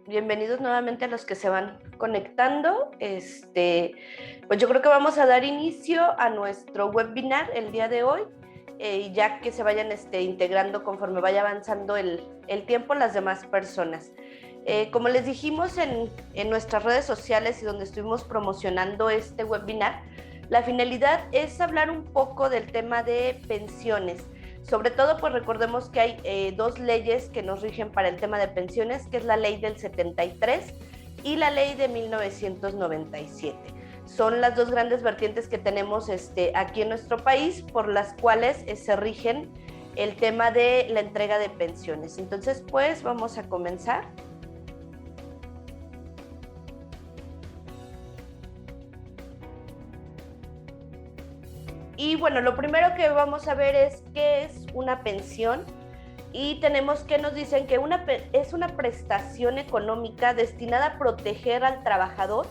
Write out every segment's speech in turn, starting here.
Bienvenidos nuevamente a los que se van conectando. Pues yo creo que vamos a dar inicio a nuestro webinar el día de hoy, ya que se vayan integrando conforme vaya avanzando el tiempo las demás personas. Como les dijimos en nuestras redes sociales y donde estuvimos promocionando este webinar, la finalidad es hablar un poco del tema de pensiones. Sobre todo, pues recordemos que hay dos leyes que nos rigen para el tema de pensiones, que es la ley del 73 y la ley de 1997. Son las dos grandes vertientes que tenemos aquí en nuestro país, por las cuales se rigen el tema de la entrega de pensiones. Entonces, pues vamos a comenzar. Y bueno, lo primero que vamos a ver es qué es una pensión, y tenemos que nos dicen que es una prestación económica destinada a proteger al trabajador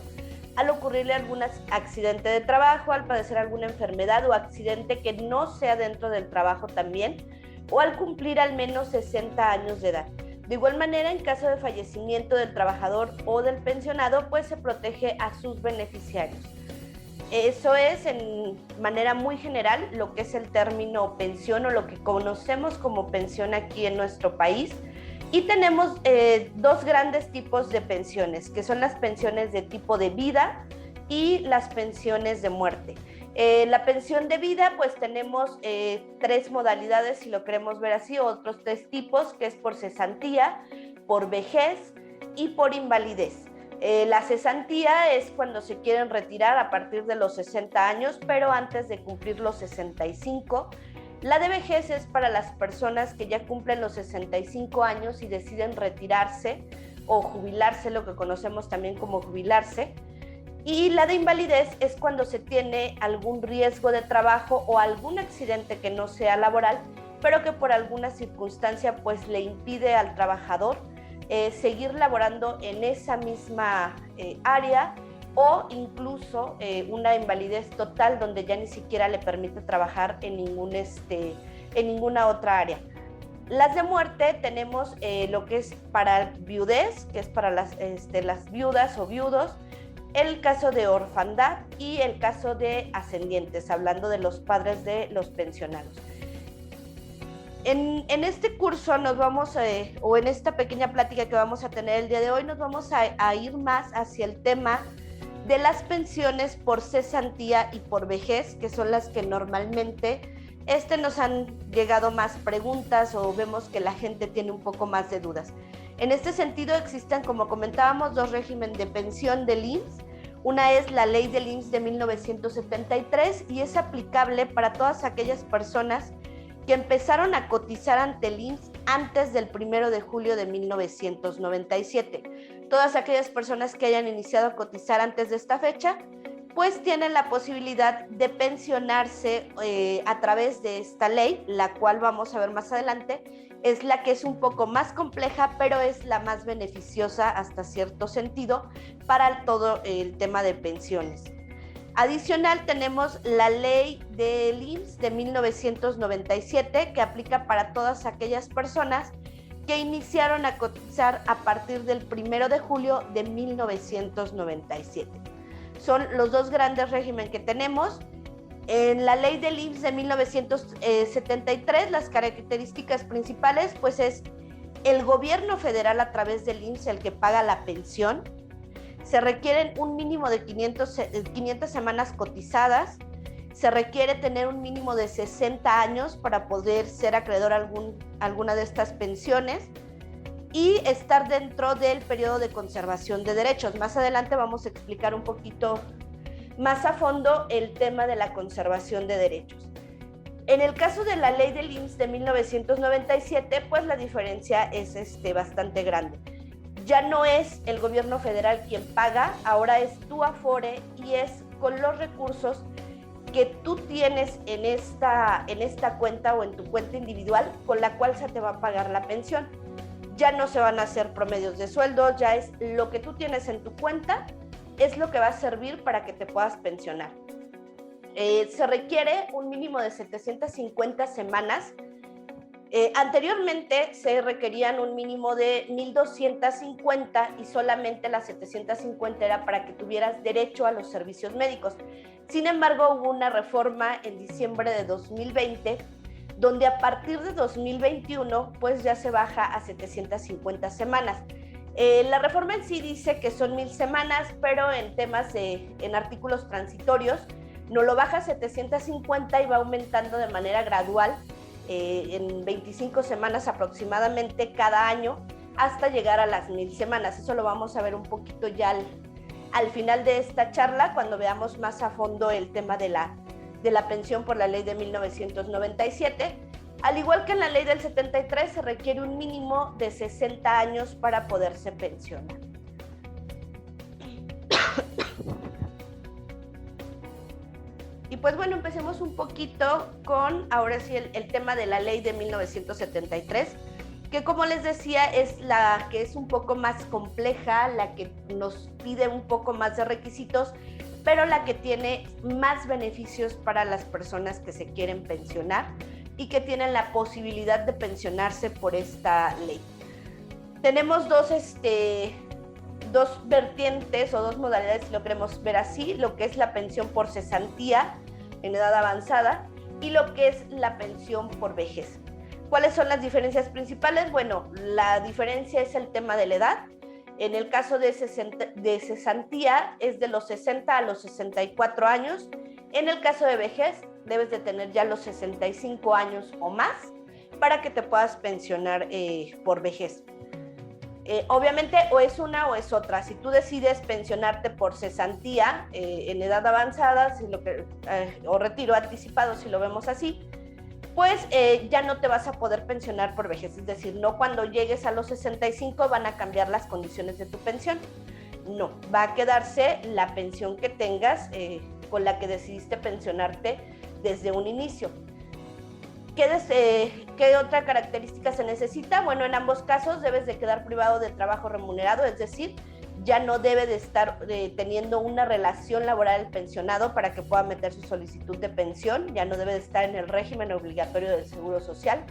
al ocurrirle algún accidente de trabajo, al padecer alguna enfermedad o accidente que no sea dentro del trabajo también, o al cumplir al menos 60 años de edad. De igual manera, en caso de fallecimiento del trabajador o del pensionado, pues se protege a sus beneficiarios. Eso es, en manera muy general, lo que es el término pensión o lo que conocemos como pensión aquí en nuestro país. Y tenemos dos grandes tipos de pensiones, que son las pensiones de tipo de vida y las pensiones de muerte. La pensión de vida, pues tenemos tres modalidades, si lo queremos ver así, otros tres tipos, que es por cesantía, por vejez y por invalidez. La cesantía es cuando se quieren retirar a partir de los 60 años, pero antes de cumplir los 65. La de vejez es para las personas que ya cumplen los 65 años y deciden retirarse o jubilarse, lo que conocemos también como jubilarse. Y la de invalidez es cuando se tiene algún riesgo de trabajo o algún accidente que no sea laboral, pero que por alguna circunstancia pues le impide al trabajador seguir laborando en esa misma área, o incluso una invalidez total donde ya ni siquiera le permite trabajar en ninguna otra área. Las de muerte tenemos lo que es para viudez, que es para las viudas o viudos, el caso de orfandad y el caso de ascendientes, hablando de los padres de los pensionados. En este curso nos vamos, o en esta pequeña plática que vamos a tener el día de hoy, nos vamos a ir más hacia el tema de las pensiones por cesantía y por vejez, que son las que normalmente nos han llegado más preguntas, o vemos que la gente tiene un poco más de dudas. En este sentido existen, como comentábamos, dos regímenes de pensión del IMSS. Una es la ley del IMSS de 1973 y es aplicable para todas aquellas personas que empezaron a cotizar ante el IMSS antes del 1 de julio de 1997. Todas aquellas personas que hayan iniciado a cotizar antes de esta fecha, pues tienen la posibilidad de pensionarse a través de esta ley, la cual vamos a ver más adelante. Es la que es un poco más compleja, pero es la más beneficiosa hasta cierto sentido para todo el tema de pensiones. Adicional, tenemos la ley del IMSS de 1997, que aplica para todas aquellas personas que iniciaron a cotizar a partir del 1 de julio de 1997. Son los dos grandes regímenes que tenemos. En la ley del IMSS de 1973, las características principales, pues es el gobierno federal a través del IMSS el que paga la pensión. Se requieren un mínimo de 500 semanas cotizadas. Se requiere tener un mínimo de 60 años para poder ser acreedor a alguna de estas pensiones y estar dentro del periodo de conservación de derechos. Más adelante vamos a explicar un poquito más a fondo el tema de la conservación de derechos. En el caso de la ley del IMSS de 1997, pues la diferencia es bastante grande. Ya no es el gobierno federal quien paga, ahora es tu Afore, y es con los recursos que tú tienes en esta cuenta o en tu cuenta individual con la cual se te va a pagar la pensión. Ya no se van a hacer promedios de sueldo, ya es lo que tú tienes en tu cuenta, es lo que va a servir para que te puedas pensionar. Se requiere un mínimo de 750 semanas Anteriormente se requerían un mínimo de 1,250 y solamente las 750 era para que tuvieras derecho a los servicios médicos. Sin embargo, hubo una reforma en diciembre de 2020, donde a partir de 2021 pues ya se baja a 750 semanas. La reforma en sí dice que son 1,000 semanas, pero en temas en artículos transitorios no lo baja a 750 y va aumentando de manera gradual en 25 semanas aproximadamente cada año hasta llegar a las 1,000 semanas. Eso lo vamos a ver un poquito ya al final de esta charla, cuando veamos más a fondo el tema de la pensión por la ley de 1997. Al igual que en la ley del 73, se requiere un mínimo de 60 años para poderse pensionar. Y pues bueno, empecemos un poquito con, ahora sí, el tema de la ley de 1973, que como les decía, es la que es un poco más compleja, la que nos pide un poco más de requisitos, pero la que tiene más beneficios para las personas que se quieren pensionar y que tienen la posibilidad de pensionarse por esta ley. Tenemos dos vertientes o dos modalidades, si lo queremos ver así, lo que es la pensión por cesantía en edad avanzada y lo que es la pensión por vejez. ¿Cuáles son las diferencias principales? Bueno, la diferencia es el tema de la edad. En el caso de cesantía es de los 60 a los 64 años. En el caso de vejez debes de tener ya los 65 años o más para que te puedas pensionar por vejez. Obviamente o es una o es otra. Si tú decides pensionarte por cesantía en edad avanzada o retiro anticipado, si lo vemos así, pues ya no te vas a poder pensionar por vejez. Es decir, no cuando llegues a los 65 van a cambiar las condiciones de tu pensión. No, va a quedarse la pensión que tengas con la que decidiste pensionarte desde un inicio. ¿Qué otra característica se necesita? Bueno, en ambos casos debes de quedar privado de trabajo remunerado, es decir, ya no debe de estar teniendo una relación laboral el pensionado para que pueda meter su solicitud de pensión, ya no debe de estar en el régimen obligatorio del Seguro Social.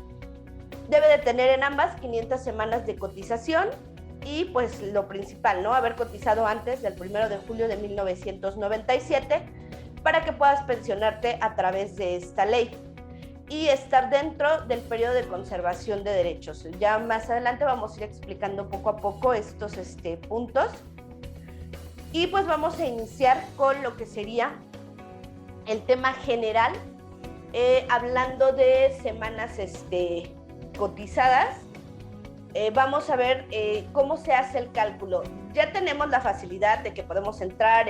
Debe de tener en ambas 500 semanas de cotización y pues lo principal, ¿no? Haber cotizado antes del 1 de julio de 1997 para que puedas pensionarte a través de esta ley y estar dentro del periodo de conservación de derechos. Ya más adelante vamos a ir explicando poco a poco estos puntos. Y pues vamos a iniciar con lo que sería el tema general, hablando de semanas cotizadas. Vamos a ver cómo se hace el cálculo. Ya tenemos la facilidad de que podemos entrar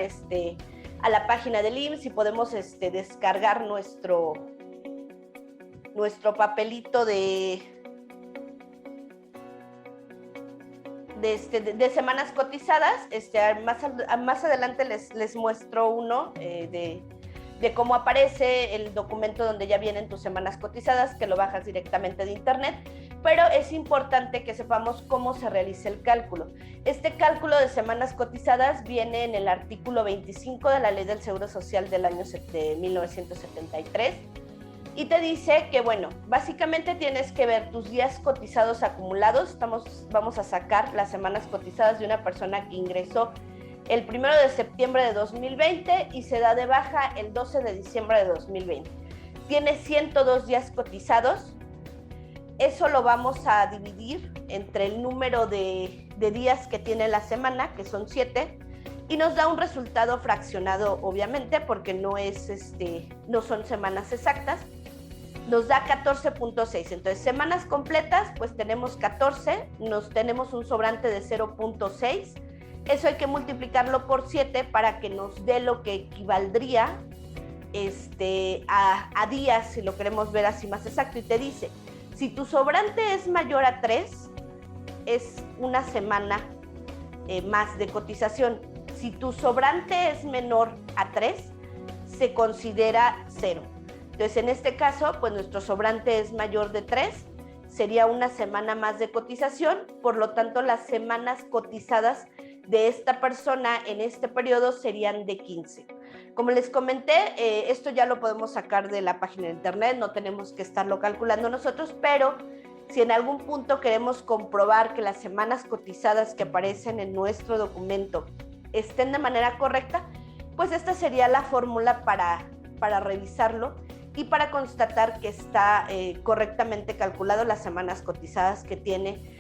a la página del IMSS y podemos descargar nuestro papelito de semanas cotizadas. Más adelante les muestro uno de cómo aparece el documento donde ya vienen tus semanas cotizadas, que lo bajas directamente de internet, pero es importante que sepamos cómo se realiza el cálculo. Este cálculo de semanas cotizadas viene en el artículo 25 de la Ley del Seguro Social del año de 1973, y te dice que, bueno, básicamente tienes que ver tus días cotizados acumulados. Vamos a sacar las semanas cotizadas de una persona que ingresó el 1 de septiembre de 2020 y se da de baja el 12 de diciembre de 2020. Tiene 102 días cotizados. Eso lo vamos a dividir entre el número de días que tiene la semana, que son 7, y nos da un resultado fraccionado, obviamente, porque no son semanas exactas. Nos da 14.6. Entonces, semanas completas, pues tenemos 14, tenemos un sobrante de 0.6. Eso hay que multiplicarlo por 7 para que nos dé lo que equivaldría a días, si lo queremos ver así más exacto. Y te dice, si tu sobrante es mayor a 3, es una semana más de cotización. Si tu sobrante es menor a 3, se considera 0. Entonces, en este caso, pues nuestro sobrante es mayor de 3, sería una semana más de cotización, por lo tanto, las semanas cotizadas de esta persona en este periodo serían de 15. Como les comenté, esto ya lo podemos sacar de la página de internet, no tenemos que estarlo calculando nosotros, pero si en algún punto queremos comprobar que las semanas cotizadas que aparecen en nuestro documento estén de manera correcta, pues esta sería la fórmula para revisarlo y para constatar que está correctamente calculado las semanas cotizadas que tiene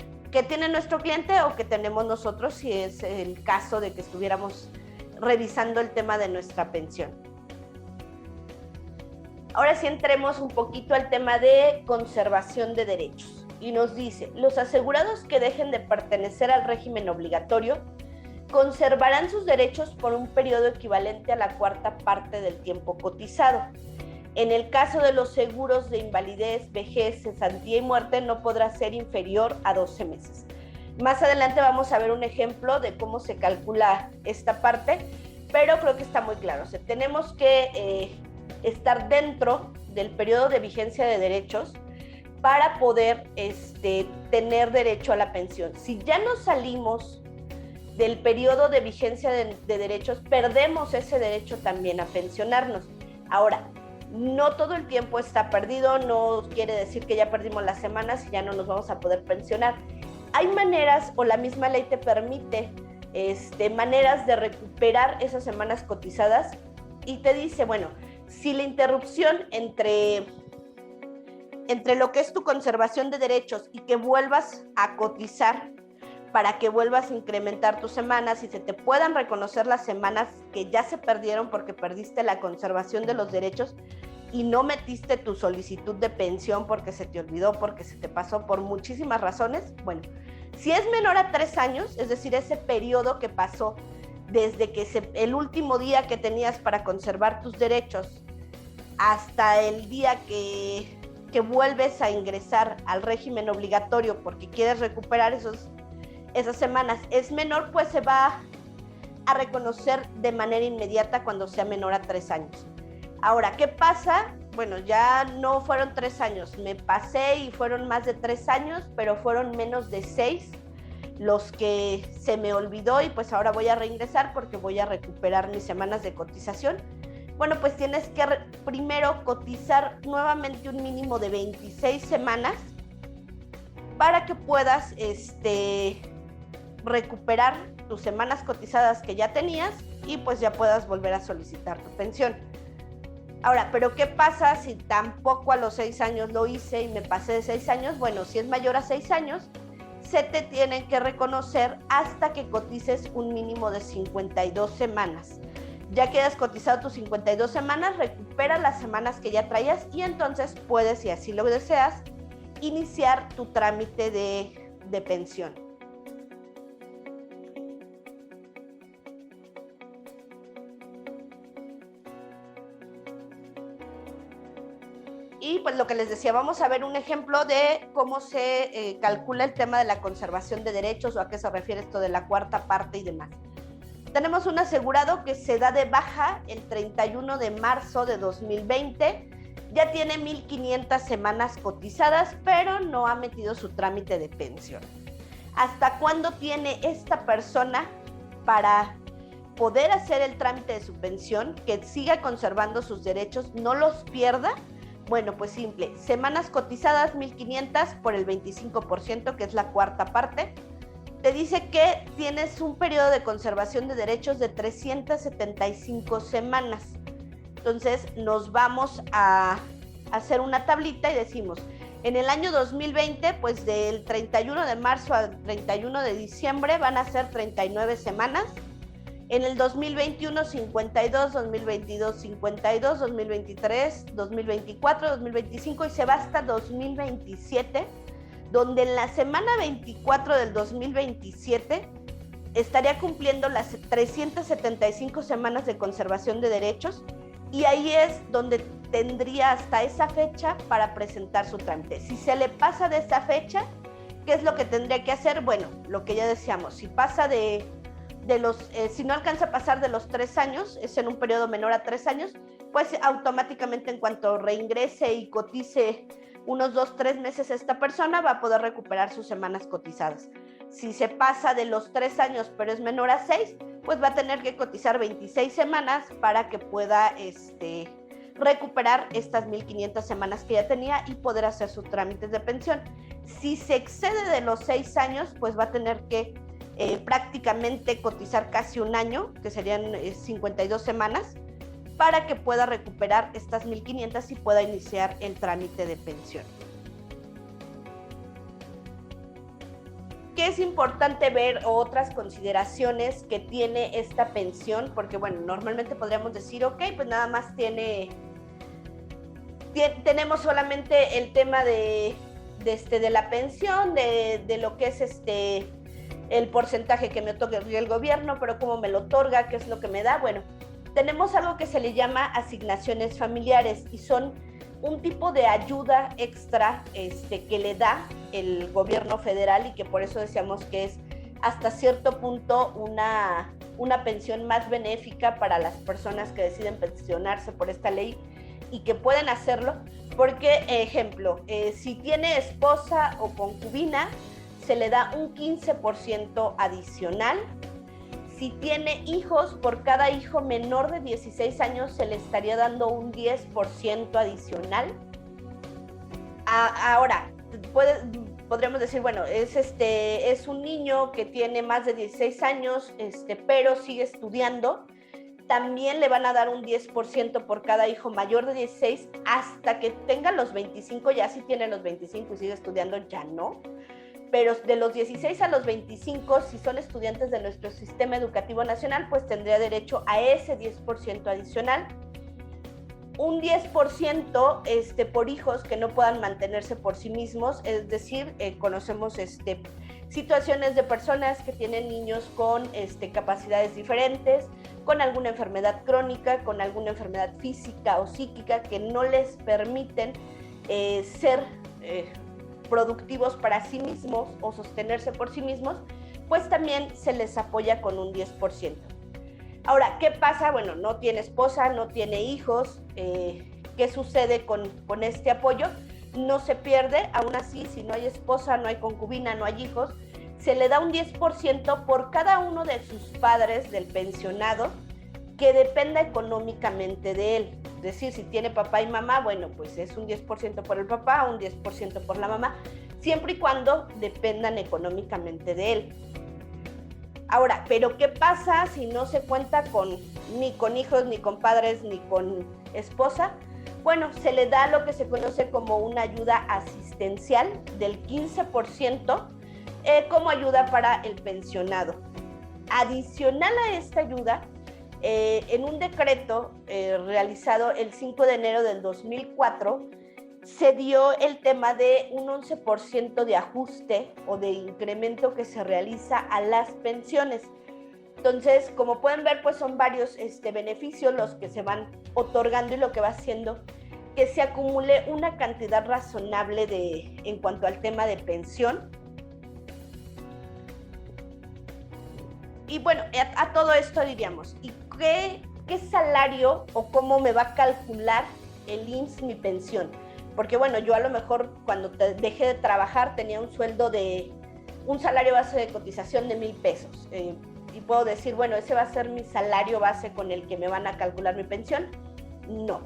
nuestro cliente o que tenemos nosotros, si es el caso de que estuviéramos revisando el tema de nuestra pensión. Ahora sí entremos un poquito al tema de conservación de derechos. Y nos dice, los asegurados que dejen de pertenecer al régimen obligatorio conservarán sus derechos por un periodo equivalente a la cuarta parte del tiempo cotizado. En el caso de los seguros de invalidez, vejez, cesantía y muerte, no podrá ser inferior a 12 meses. Más adelante vamos a ver un ejemplo de cómo se calcula esta parte, pero creo que está muy claro. O sea, tenemos que estar dentro del periodo de vigencia de derechos para poder tener derecho a la pensión. Si ya no salimos del periodo de vigencia de derechos, perdemos ese derecho también a pensionarnos. Ahora, no todo el tiempo está perdido, no quiere decir que ya perdimos las semanas y ya no nos vamos a poder pensionar. Hay maneras, o la misma ley te permite maneras de recuperar esas semanas cotizadas y te dice, bueno, si la interrupción entre lo que es tu conservación de derechos y que vuelvas a cotizar para que vuelvas a incrementar tus semanas y se te puedan reconocer las semanas que ya se perdieron porque perdiste la conservación de los derechos y no metiste tu solicitud de pensión porque se te olvidó, porque se te pasó por muchísimas razones. Bueno, si es menor a 3 años, es decir, ese periodo que pasó desde que el último día que tenías para conservar tus derechos hasta el día que vuelves a ingresar al régimen obligatorio porque quieres recuperar esas semanas es menor, pues se va a reconocer de manera inmediata cuando sea menor a 3 años. Ahora, ¿qué pasa? Bueno, ya no fueron 3 años, me pasé y fueron más de 3 años, pero fueron menos de 6 los que se me olvidó y pues ahora voy a reingresar porque voy a recuperar mis semanas de cotización. Bueno, pues tienes que primero cotizar nuevamente un mínimo de 26 semanas para que puedas recuperar tus semanas cotizadas que ya tenías y pues ya puedas volver a solicitar tu pensión. Ahora, ¿pero qué pasa si tampoco a los 6 años lo hice y me pasé de 6 años? Bueno, si es mayor a 6 años, se te tienen que reconocer hasta que cotices un mínimo de 52 semanas. Ya que hayas cotizado tus 52 semanas, recupera las semanas que ya traías y entonces puedes, si así lo deseas, iniciar tu trámite de pensión. Y pues lo que les decía, vamos a ver un ejemplo de cómo se calcula el tema de la conservación de derechos o a qué se refiere esto de la cuarta parte y demás. Tenemos un asegurado que se da de baja el 31 de marzo de 2020, ya tiene 1,500 semanas cotizadas, pero no ha metido su trámite de pensión. ¿Hasta cuándo tiene esta persona para poder hacer el trámite de su pensión, que siga conservando sus derechos, no los pierda? Bueno, pues simple, semanas cotizadas 1,500 por el 25%, que es la cuarta parte. Te dice que tienes un periodo de conservación de derechos de 375 semanas. Entonces nos vamos a hacer una tablita y decimos, en el año 2020, pues del 31 de marzo al 31 de diciembre van a ser 39 semanas. En el 2021, 52, 2022, 52, 2023, 2024, 2025 y se va hasta 2027, donde en la semana 24 del 2027 estaría cumpliendo las 375 semanas de conservación de derechos y ahí es donde tendría hasta esa fecha para presentar su trámite. Si se le pasa de esa fecha, ¿qué es lo que tendría que hacer? Bueno, lo que ya decíamos, si pasa si no alcanza a pasar de los 3 años, es en un periodo menor a 3 años, pues automáticamente en cuanto reingrese y cotice unos 2-3 meses esta persona va a poder recuperar sus semanas cotizadas. Si se pasa de los 3 años, pero es menor a 6, pues va a tener que cotizar 26 semanas para que pueda recuperar estas 1,500 semanas que ya tenía y poder hacer sus trámites de pensión. Si se excede de los 6 años, pues va a tener que prácticamente cotizar casi un año, que serían 52 semanas, para que pueda recuperar estas 1,500 y pueda iniciar el trámite de pensión. ¿Qué es importante ver otras consideraciones que tiene esta pensión? Porque, bueno, normalmente podríamos decir, ok, pues nada más tenemos solamente el tema de la pensión, de lo que es el porcentaje que me otorga el gobierno, pero cómo me lo otorga, qué es lo que me da. Bueno, tenemos algo que se le llama asignaciones familiares y son un tipo de ayuda extra que le da el gobierno federal y que por eso decíamos que es hasta cierto punto una pensión más benéfica para las personas que deciden pensionarse por esta ley y que pueden hacerlo, porque, ejemplo, si tiene esposa o concubina, se le da un 15% adicional. Si tiene hijos, por cada hijo menor de 16 años se le estaría dando un 10% adicional. Ahora, podríamos decir, bueno, es un niño que tiene más de 16 años, pero sigue estudiando. También le van a dar un 10% por cada hijo mayor de 16 hasta que tenga los 25. Ya si tiene los 25 y sigue estudiando, ya no. Pero de los 16 a los 25, si son estudiantes de nuestro sistema educativo nacional, pues tendría derecho a ese 10% adicional. Un 10% por hijos que no puedan mantenerse por sí mismos, es decir, conocemos situaciones de personas que tienen niños con capacidades diferentes, con alguna enfermedad crónica, con alguna enfermedad física o psíquica que no les permiten ser productivos para sí mismos o sostenerse por sí mismos, pues también se les apoya con un 10%. Ahora, ¿qué pasa? Bueno, no tiene esposa, no tiene hijos. ¿Qué sucede con este apoyo? No se pierde, aún así, si no hay esposa, no hay concubina, no hay hijos, se le da un 10% por cada uno de sus padres del pensionado que dependa económicamente de él. Es decir, si tiene papá y mamá, bueno, pues es un 10% por el papá, un 10% por la mamá, siempre y cuando dependan económicamente de él. Ahora, ¿pero qué pasa si no se cuenta ni con hijos, ni con padres, ni con esposa? Bueno, se le da lo que se conoce como una ayuda asistencial del 15% como ayuda para el pensionado. Adicional a esta ayuda, en un decreto realizado el 5 de enero del 2004, se dio el tema de un 11% de ajuste o de incremento que se realiza a las pensiones. Entonces, como pueden ver, pues son varios beneficios los que se van otorgando y lo que va haciendo que se acumule una cantidad razonable en cuanto al tema de pensión. Y bueno, a todo esto diríamos, ¿y qué salario o cómo me va a calcular el IMSS mi pensión? Porque bueno, yo a lo mejor cuando dejé de trabajar tenía un sueldo un salario base de cotización de 1,000 pesos. Y puedo decir, bueno, ese va a ser mi salario base con el que me van a calcular mi pensión. No.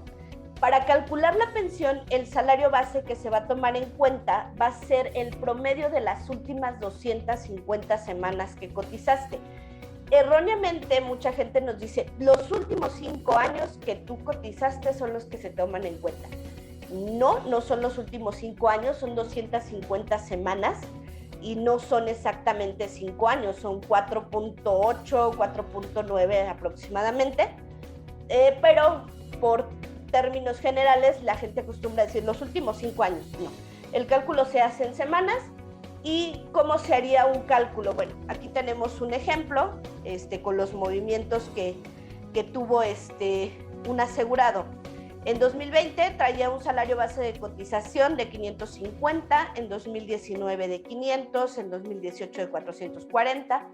Para calcular la pensión, el salario base que se va a tomar en cuenta va a ser el promedio de las últimas 250 semanas que cotizaste. Erróneamente, mucha gente nos dice, los últimos 5 años que tú cotizaste son los que se toman en cuenta. No son los últimos 5 años, son 250 semanas y no son exactamente 5 años, son 4.8, 4.9 aproximadamente, pero por términos generales la gente acostumbra a decir los últimos 5 años. No, el cálculo se hace en semanas. ¿Y cómo se haría un cálculo? Bueno, aquí tenemos un ejemplo con los movimientos que tuvo un asegurado. En 2020 traía un salario base de cotización de 550, en 2019 de 500, en 2018 de 440,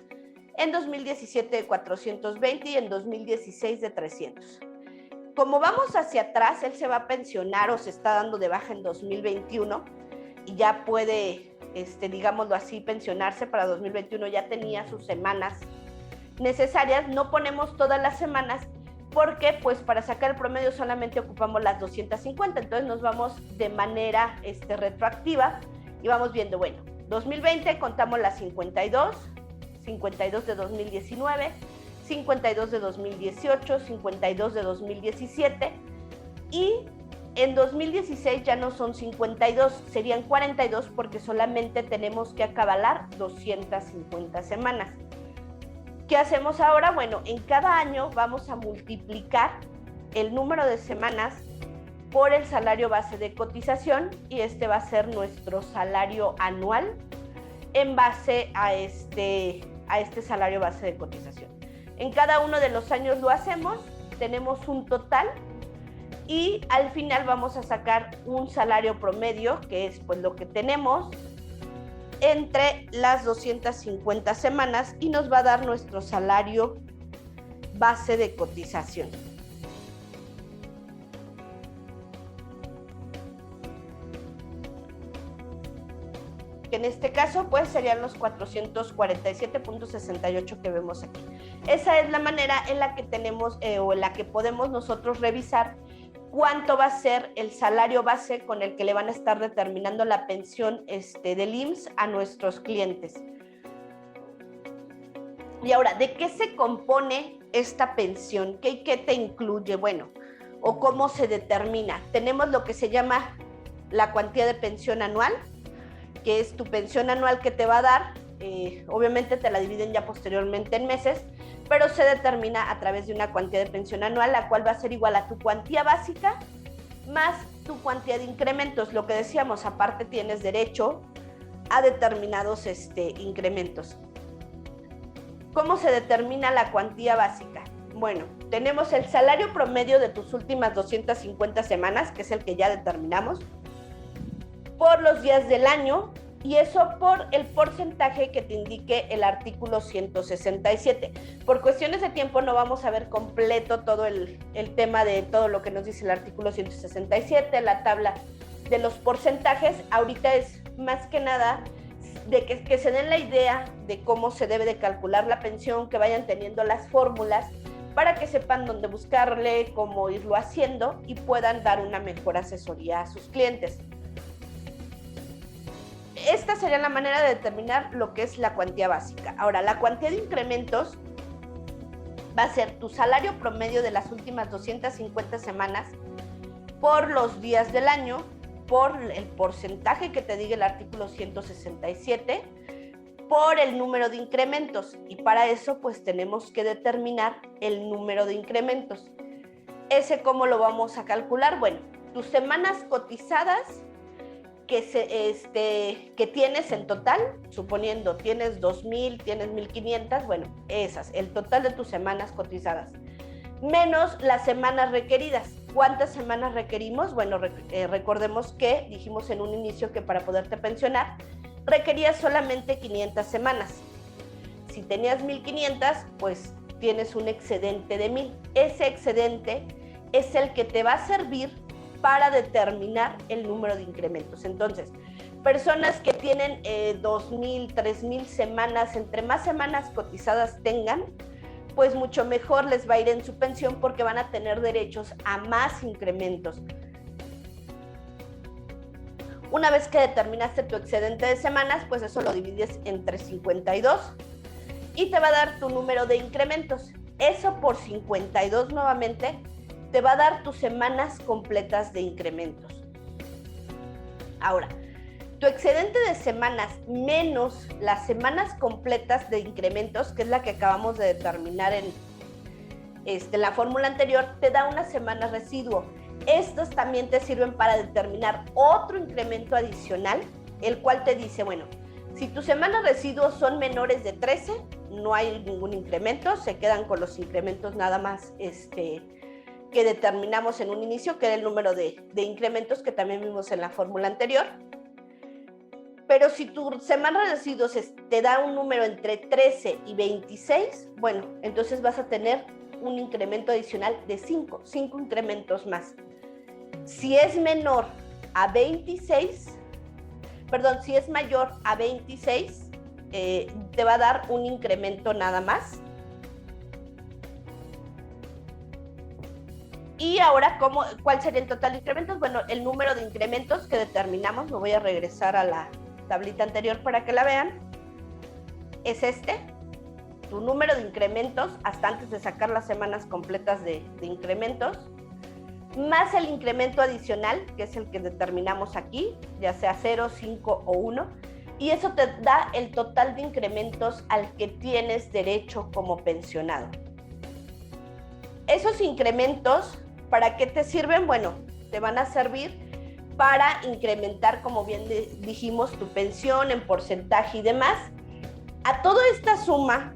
en 2017 de 420 y en 2016 de 300. Como vamos hacia atrás, él se va a pensionar o se está dando de baja en 2021 y ya puede digámoslo así, pensionarse para 2021 ya tenía sus semanas necesarias. No ponemos todas las semanas porque pues para sacar el promedio solamente ocupamos las 250, entonces nos vamos de manera retroactiva y vamos viendo, bueno, 2020 contamos las 52 de 2019, 52 de 2018, 52 de 2017 y en 2016 ya no son 52, serían 42 porque solamente tenemos que acabalar 250 semanas. ¿Qué hacemos ahora? Bueno, en cada año vamos a multiplicar el número de semanas por el salario base de cotización y este va a ser nuestro salario anual en base a este salario base de cotización. En cada uno de los años lo hacemos, tenemos un total y al final vamos a sacar un salario promedio, que es pues lo que tenemos entre las 250 semanas y nos va a dar nuestro salario base de cotización. Que en este caso pues serían los 447.68 que vemos aquí. Esa es la manera en la que tenemos o en la que podemos nosotros revisar cuánto va a ser el salario base con el que le van a estar determinando la pensión del IMSS a nuestros clientes. Y ahora, ¿de qué se compone esta pensión? ¿Qué te incluye? Bueno, o cómo se determina. Tenemos lo que se llama la cuantía de pensión anual, que es tu pensión anual que te va a dar. Obviamente te la dividen ya posteriormente en meses, pero se determina a través de una cuantía de pensión anual, la cual va a ser igual a tu cuantía básica más tu cuantía de incrementos. Lo que decíamos, aparte tienes derecho a determinados incrementos. ¿Cómo se determina la cuantía básica? Bueno, tenemos el salario promedio de tus últimas 250 semanas, que es el que ya determinamos, por los días del año, y eso por el porcentaje que te indique el artículo 167. Por cuestiones de tiempo no vamos a ver completo todo el tema de todo lo que nos dice el artículo 167, la tabla de los porcentajes. Ahorita es más que nada de que se den la idea de cómo se debe de calcular la pensión, que vayan teniendo las fórmulas para que sepan dónde buscarle, cómo irlo haciendo y puedan dar una mejor asesoría a sus clientes. Esta sería la manera de determinar lo que es la cuantía básica. Ahora, la cuantía de incrementos va a ser tu salario promedio de las últimas 250 semanas por los días del año, por el porcentaje que te diga el artículo 167, por el número de incrementos. Y para eso, pues tenemos que determinar el número de incrementos. ¿Ese cómo lo vamos a calcular? Bueno, tus semanas cotizadas que tienes en total, suponiendo tienes 2,000, tienes 1,500, bueno, esas, el total de tus semanas cotizadas, menos las semanas requeridas. ¿Cuántas semanas requerimos? Bueno, recordemos que dijimos en un inicio que para poderte pensionar requerías solamente 500 semanas. Si tenías 1,500, pues tienes un excedente de 1,000. Ese excedente es el que te va a servir para determinar el número de incrementos. Entonces, personas que tienen 2,000, 3,000 semanas, entre más semanas cotizadas tengan, pues mucho mejor les va a ir en su pensión porque van a tener derechos a más incrementos. Una vez que determinaste tu excedente de semanas, pues eso lo divides entre 52 y te va a dar tu número de incrementos. Eso por 52 nuevamente te va a dar tus semanas completas de incrementos. Ahora, tu excedente de semanas menos las semanas completas de incrementos, que es la que acabamos de determinar en la fórmula anterior, te da una semana residuo. Estos también te sirven para determinar otro incremento adicional, el cual te dice, bueno, si tus semanas residuos son menores de 13, no hay ningún incremento, se quedan con los incrementos nada más que determinamos en un inicio, que era el número de incrementos que también vimos en la fórmula anterior. Pero si tu semana de residuos te da un número entre 13 y 26, bueno, entonces vas a tener un incremento adicional de 5 incrementos más. Si es menor a 26, perdón, si es mayor a 26, te va a dar un incremento nada más. Y ahora, ¿cuál sería el total de incrementos? Bueno, el número de incrementos que determinamos, me voy a regresar a la tablita anterior para que la vean, es este, tu número de incrementos hasta antes de sacar las semanas completas de incrementos, más el incremento adicional, que es el que determinamos aquí, ya sea 0, 5 o 1, y eso te da el total de incrementos al que tienes derecho como pensionado. Esos incrementos, ¿para qué te sirven? Bueno, te van a servir para incrementar, como bien dijimos, tu pensión en porcentaje y demás. A toda esta suma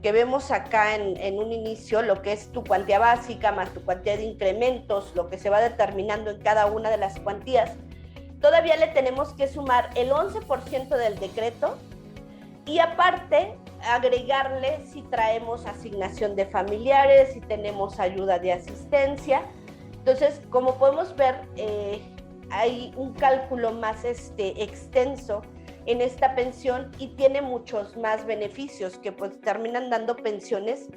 que vemos acá en un inicio, lo que es tu cuantía básica más tu cuantía de incrementos, lo que se va determinando en cada una de las cuantías, todavía le tenemos que sumar el 11% del decreto y aparte agregarle si traemos asignación de familiares, si tenemos ayuda de asistencia. Entonces, como podemos ver, hay un cálculo más extenso en esta pensión y tiene muchos más beneficios que pues terminan dando pensiones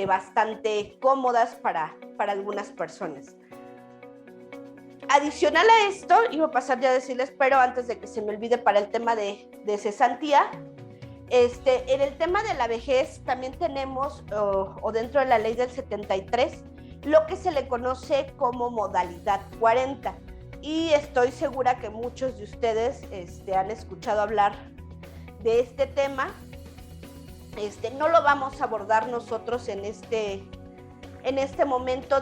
bastante cómodas para algunas personas. Adicional a esto, iba a pasar ya a decirles, pero antes de que se me olvide para el tema de cesantía, en el tema de la vejez también tenemos, o dentro de la ley del 73, lo que se le conoce como modalidad 40. Y estoy segura que muchos de ustedes han escuchado hablar de este tema. No lo vamos a abordar nosotros en este momento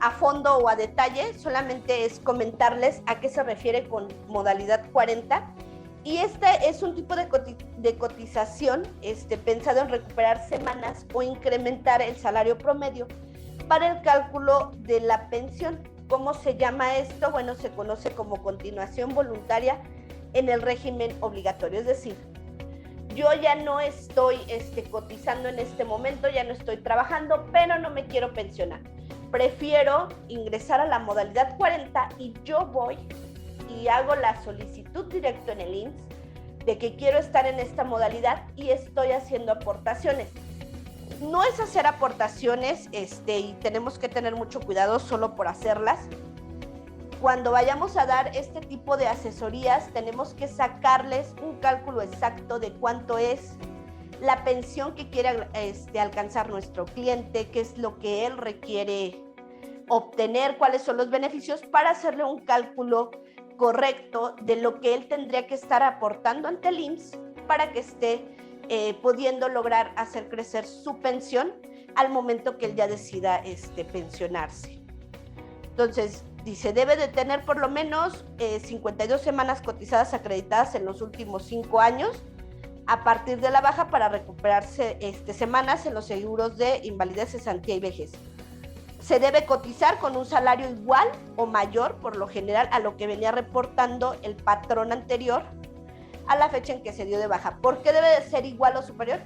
a fondo o a detalle, solamente es comentarles a qué se refiere con modalidad 40. Y este es un tipo de cotización pensado en recuperar semanas o incrementar el salario promedio para el cálculo de la pensión. ¿Cómo se llama esto? Bueno, se conoce como continuación voluntaria en el régimen obligatorio. Es decir, yo ya no estoy cotizando en este momento, ya no estoy trabajando, pero no me quiero pensionar. Prefiero ingresar a la modalidad 40 y yo voy y hago la solicitud directo en el IMSS de que quiero estar en esta modalidad y estoy haciendo aportaciones. No es hacer aportaciones y tenemos que tener mucho cuidado solo por hacerlas. Cuando vayamos a dar este tipo de asesorías, tenemos que sacarles un cálculo exacto de cuánto es la pensión que quiere alcanzar nuestro cliente, qué es lo que él requiere obtener, cuáles son los beneficios, para hacerle un cálculo correcto de lo que él tendría que estar aportando ante el IMSS para que esté pudiendo lograr hacer crecer su pensión al momento que él ya decida pensionarse. Entonces, dice, debe de tener por lo menos 52 semanas cotizadas acreditadas en los últimos 5 años a partir de la baja para recuperarse semanas en los seguros de invalidez, cesantía y vejez. Se debe cotizar con un salario igual o mayor, por lo general, a lo que venía reportando el patrón anterior a la fecha en que se dio de baja. ¿Por qué debe de ser igual o superior?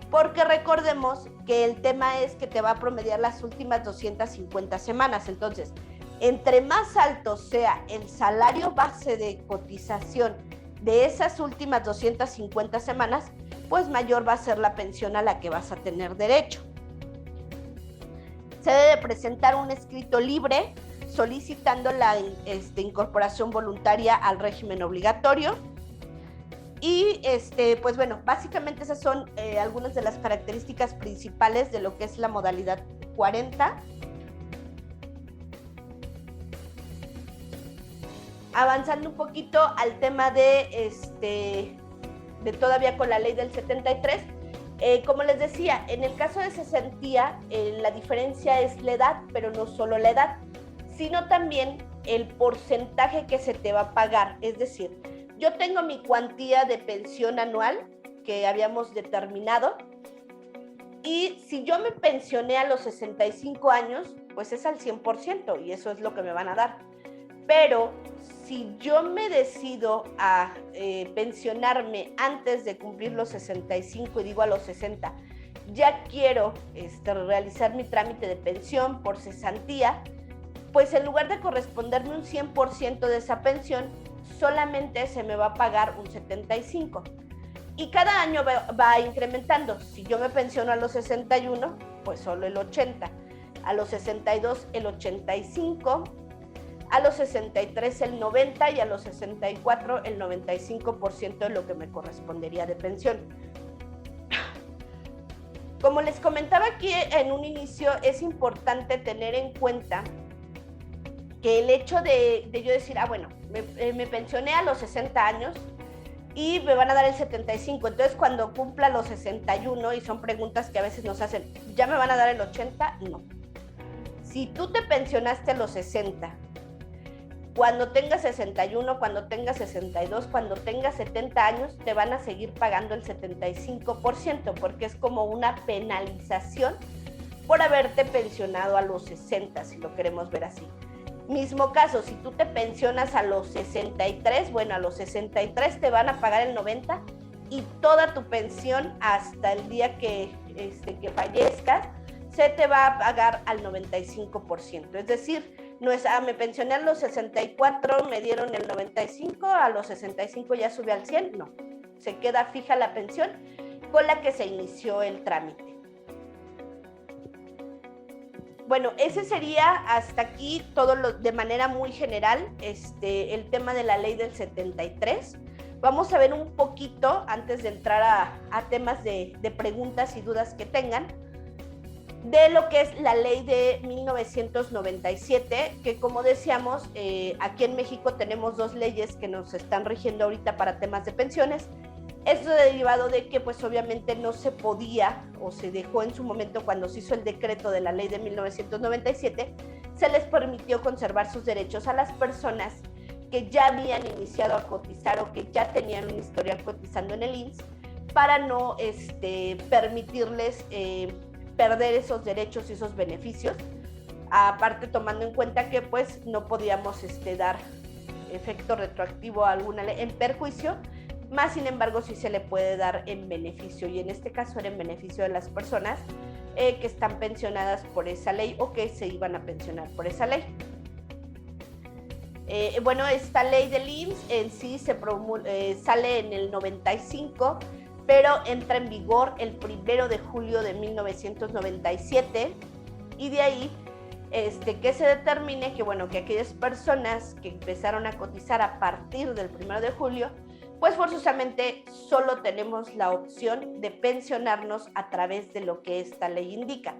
Porque recordemos que el tema es que te va a promediar las últimas 250 semanas. Entonces, entre más alto sea el salario base de cotización de esas últimas 250 semanas, pues mayor va a ser la pensión a la que vas a tener derecho. Se debe presentar un escrito libre solicitando la incorporación voluntaria al régimen obligatorio. Y pues bueno, básicamente esas son algunas de las características principales de lo que es la modalidad 40. Avanzando un poquito al tema de todavía con la ley del 73, como les decía, en el caso de cesantía, la diferencia es la edad, pero no solo la edad, sino también el porcentaje que se te va a pagar. Es decir, yo tengo mi cuantía de pensión anual que habíamos determinado y si yo me pensioné a los 65 años, pues es al 100% y eso es lo que me van a dar. Pero si yo me decido a pensionarme antes de cumplir los 65 y digo a los 60, ya quiero realizar mi trámite de pensión por cesantía, pues en lugar de corresponderme un 100% de esa pensión, solamente se me va a pagar un 75%. Y cada año va incrementando. Si yo me pensiono a los 61, pues solo el 80%. A los 62, el 85%. A los 63, el 90%. Y a los 64, el 95% de lo que me correspondería de pensión. Como les comentaba aquí en un inicio, es importante tener en cuenta que el hecho de yo decir, bueno, me pensioné a los 60 años y me van a dar el 75%. Entonces, cuando cumpla los 61, y son preguntas que a veces nos hacen, ¿ya me van a dar el 80%? No. Si tú te pensionaste a los 60, cuando tengas 61, cuando tengas 62, cuando tengas 70 años, te van a seguir pagando el 75%, porque es como una penalización por haberte pensionado a los 60, si lo queremos ver así. Mismo caso, si tú te pensionas a los 63, bueno, a los 63 te van a pagar el 90% y toda tu pensión hasta el día que fallezcas se te va a pagar al 95%. Es decir, no es, me pensioné a los 64, me dieron el 95, a los 65 ya sube al 100, no. Se queda fija la pensión con la que se inició el trámite. Bueno, ese sería hasta aquí todo de manera muy general, el tema de la ley del 73. Vamos a ver un poquito, antes de entrar a temas de preguntas y dudas que tengan, de lo que es la ley de 1997, que como decíamos, aquí en México tenemos dos leyes que nos están rigiendo ahorita para temas de pensiones. Esto derivado de que pues obviamente no se podía, o se dejó en su momento cuando se hizo el decreto de la ley de 1997, se les permitió conservar sus derechos a las personas que ya habían iniciado a cotizar o que ya tenían un historial cotizando en el IMSS, para no permitirles perder esos derechos y esos beneficios, aparte tomando en cuenta que pues no podíamos dar efecto retroactivo a alguna ley en perjuicio, más sin embargo sí se le puede dar en beneficio, y en este caso era en beneficio de las personas que están pensionadas por esa ley o que se iban a pensionar por esa ley. Bueno, esta ley del IMSS en sí sale en el 95, pero entra en vigor el 1 de julio de 1997, y de ahí que se determine que, bueno, que aquellas personas que empezaron a cotizar a partir del 1 de julio, pues forzosamente solo tenemos la opción de pensionarnos a través de lo que esta ley indica.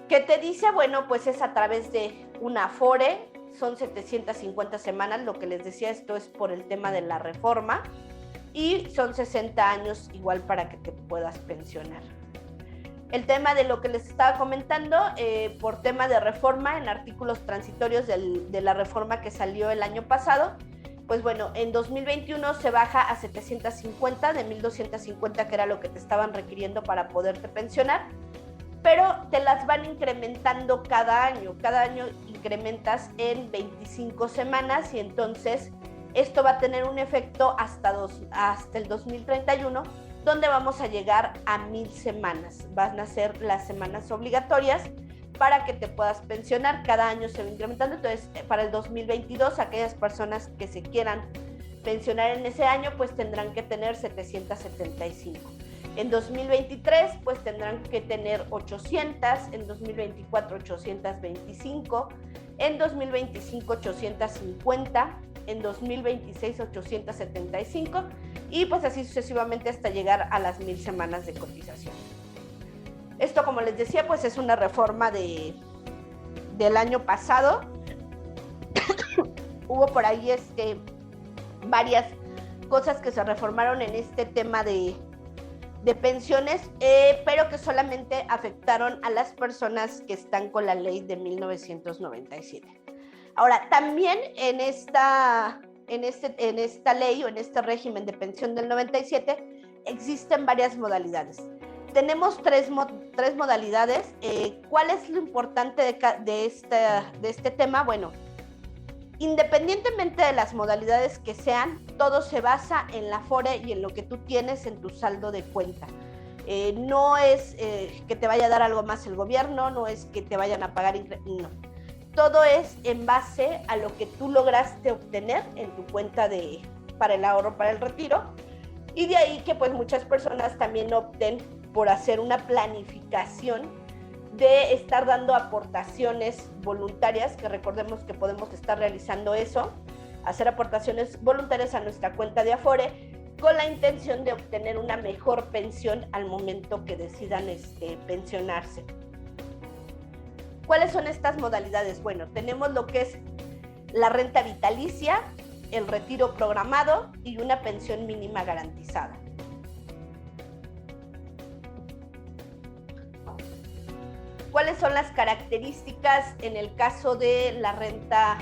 ¿Qué te dice? Bueno, pues es a través de una Afore, son 750 semanas, lo que les decía, esto es por el tema de la reforma, y son 60 años igual para que te puedas pensionar. El tema de lo que les estaba comentando, por tema de reforma, en artículos transitorios de la reforma que salió el año pasado, pues bueno, en 2021 se baja a 750 de 1250, que era lo que te estaban requiriendo para poderte pensionar, pero te las van incrementando cada año incrementas en 25 semanas, y entonces esto va a tener un efecto hasta el 2031, donde vamos a llegar a 1000 semanas. Van a ser las semanas obligatorias para que te puedas pensionar. Cada año se va incrementando. Entonces, para el 2022, aquellas personas que se quieran pensionar en ese año, pues tendrán que tener 775. En 2023, pues tendrán que tener 800, en 2024 825, en 2025 850, en 2026 875, y pues así sucesivamente hasta llegar a las 1000 semanas de cotización. Esto, como les decía, pues es una reforma del año pasado. Hubo por ahí varias cosas que se reformaron en este tema de pensiones, pero que solamente afectaron a las personas que están con la ley de 1997. Ahora, también en esta ley o en este régimen de pensión del 97 existen varias modalidades. Tenemos tres modalidades. ¿Cuál es lo importante de este tema? Bueno, independientemente de las modalidades que sean, todo se basa en la Afore y en lo que tú tienes en tu saldo de cuenta. No es que te vaya a dar algo más el gobierno, no es que te vayan a pagar, no. todo es en base a lo que tú lograste obtener en tu cuenta para el ahorro, para el retiro. Y de ahí que pues muchas personas también opten por hacer una planificación de estar dando aportaciones voluntarias, que recordemos que podemos estar realizando eso, hacer aportaciones voluntarias a nuestra cuenta de Afore, con la intención de obtener una mejor pensión al momento que decidan pensionarse. ¿Cuáles son estas modalidades? Bueno, tenemos lo que es la renta vitalicia, el retiro programado y una pensión mínima garantizada. ¿Cuáles son las características en el caso de la renta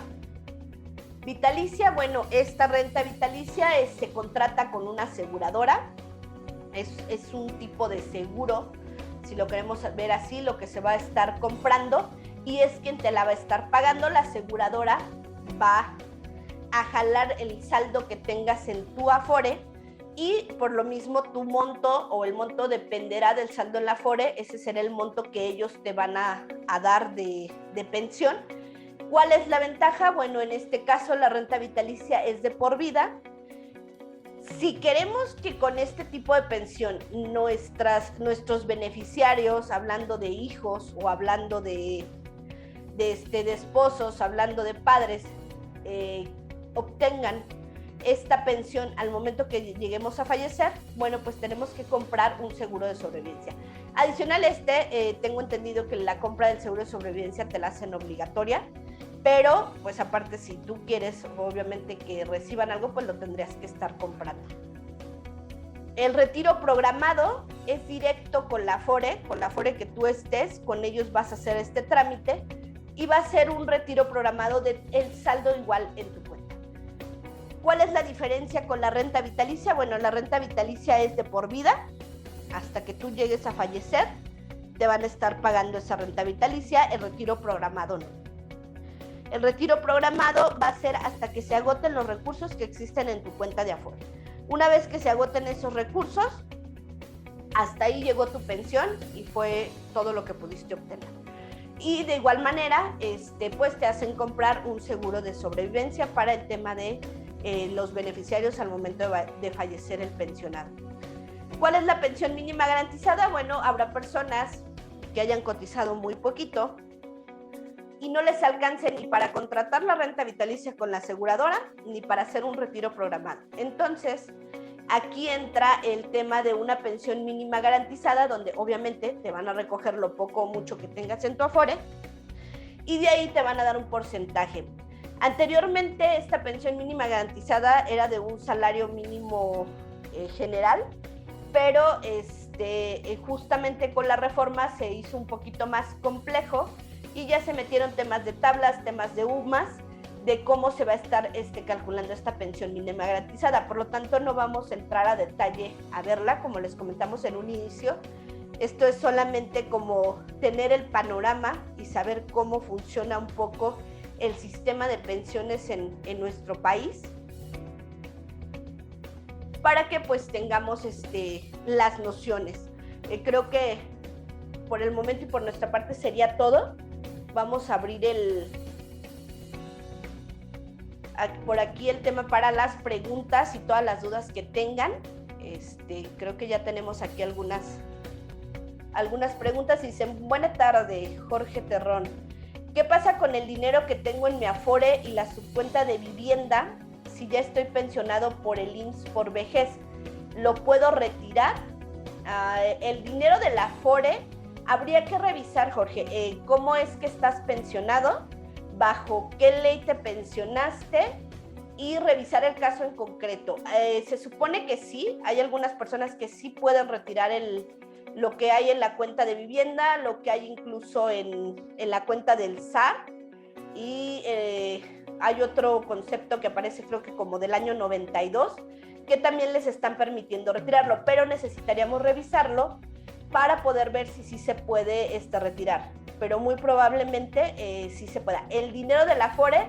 vitalicia? Bueno, esta renta vitalicia se contrata con una aseguradora, es un tipo de seguro, si lo queremos ver así, lo que se va a estar comprando, y es quien te la va a estar pagando. La aseguradora va a jalar el saldo que tengas en tu Afore, y por lo mismo tu monto o el monto dependerá del saldo en la Afore. Ese será el monto que ellos te van a dar de pensión. ¿Cuál es la ventaja? Bueno, en este caso la renta vitalicia es de por vida. Si queremos que con este tipo de pensión nuestros beneficiarios, hablando de hijos o hablando de esposos, hablando de padres, obtengan esta pensión al momento que lleguemos a fallecer, bueno, pues tenemos que comprar un seguro de sobrevivencia. Adicional tengo entendido que la compra del seguro de sobrevivencia te la hacen obligatoria, pero pues aparte, si tú quieres obviamente que reciban algo, pues lo tendrías que estar comprando. El retiro programado es directo con la Afore que tú estés, con ellos vas a hacer este trámite y va a ser un retiro programado de el saldo igual en tu cuenta. ¿Cuál es la diferencia con la renta vitalicia? Bueno, la renta vitalicia es de por vida, hasta que tú llegues a fallecer, te van a estar pagando esa renta vitalicia. El retiro programado no. El retiro programado va a ser hasta que se agoten los recursos que existen en tu cuenta de Afore. Una vez que se agoten esos recursos, hasta ahí llegó tu pensión y fue todo lo que pudiste obtener. Y de igual manera, pues te hacen comprar un seguro de sobrevivencia para el tema de los beneficiarios al momento de fallecer el pensionado. ¿Cuál es la pensión mínima garantizada? Bueno, habrá personas que hayan cotizado muy poquito y no les alcance ni para contratar la renta vitalicia con la aseguradora ni para hacer un retiro programado. Entonces, aquí entra el tema de una pensión mínima garantizada, donde obviamente te van a recoger lo poco o mucho que tengas en tu Afore y de ahí te van a dar un porcentaje. Anteriormente, esta pensión mínima garantizada era de un salario mínimo general, pero justamente con la reforma se hizo un poquito más complejo y ya se metieron temas de tablas, temas de UMAS, de cómo se va a estar calculando esta pensión mínima garantizada. Por lo tanto, no vamos a entrar a detalle a verla, como les comentamos en un inicio. Esto es solamente como tener el panorama y saber cómo funciona un poco el sistema de pensiones en nuestro país, para que pues tengamos las nociones. Creo que por el momento y por nuestra parte sería todo. Vamos a abrir por aquí el tema para las preguntas y todas las dudas que tengan. Creo que ya tenemos aquí algunas preguntas. Dicen: buena tarde, Jorge Terrón. ¿Qué pasa con el dinero que tengo en mi Afore y la subcuenta de vivienda si ya estoy pensionado por el IMSS por vejez? ¿Lo puedo retirar? El dinero de la Afore habría que revisar, Jorge, cómo es que estás pensionado, bajo qué ley te pensionaste y revisar el caso en concreto. Se supone que sí, hay algunas personas que sí pueden retirar lo que hay en la cuenta de vivienda, lo que hay incluso en la cuenta del SAR, y hay otro concepto que aparece, creo que como del año 92, que también les están permitiendo retirarlo, pero necesitaríamos revisarlo para poder ver si sí se puede retirar, pero muy probablemente sí se pueda. El dinero de la Afore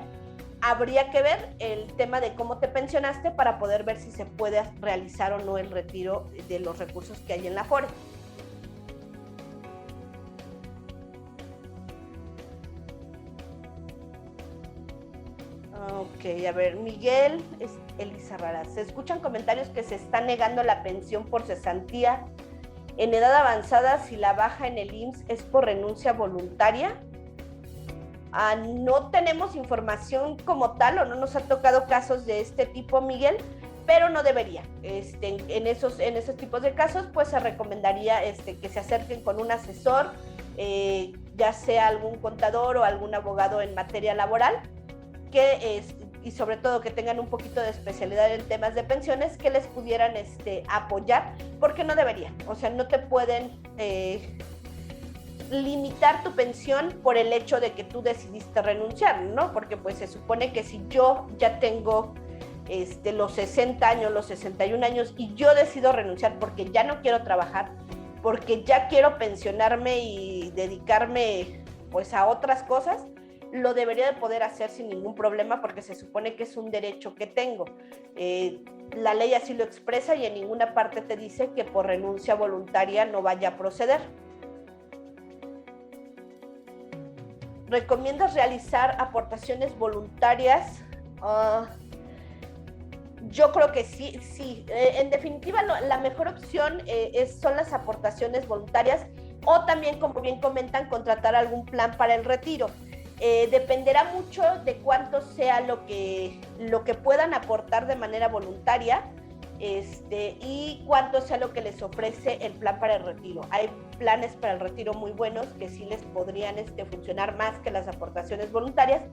habría que ver el tema de cómo te pensionaste para poder ver si se puede realizar o no el retiro de los recursos que hay en la Afore. Ok, a ver, Miguel Elisa Rara. Se escuchan comentarios que se está negando la pensión por cesantía en edad avanzada si la baja en el IMSS es por renuncia voluntaria. No tenemos información como tal o no nos ha tocado casos de este tipo, Miguel, pero no debería. En esos tipos de casos, pues se recomendaría que se acerquen con un asesor, ya sea algún contador o algún abogado en materia laboral, y sobre todo que tengan un poquito de especialidad en temas de pensiones, que les pudieran apoyar, porque no debería. O sea, no te pueden limitar tu pensión por el hecho de que tú decidiste renunciar, ¿no? Porque pues se supone que si yo ya tengo los 60 años, los 61 años y yo decido renunciar porque ya no quiero trabajar, porque ya quiero pensionarme y dedicarme pues a otras cosas, lo debería de poder hacer sin ningún problema porque se supone que es un derecho que tengo. La ley así lo expresa y en ninguna parte te dice que por renuncia voluntaria no vaya a proceder. ¿Recomiendas realizar aportaciones voluntarias? Yo creo que sí. En definitiva, la mejor opción son las aportaciones voluntarias o también, como bien comentan, contratar algún plan para el retiro. Dependerá mucho de cuánto sea lo que puedan aportar de manera voluntaria y cuánto sea lo que les ofrece el plan para el retiro. Hay planes para el retiro muy buenos que sí les podrían funcionar más que las aportaciones voluntarias,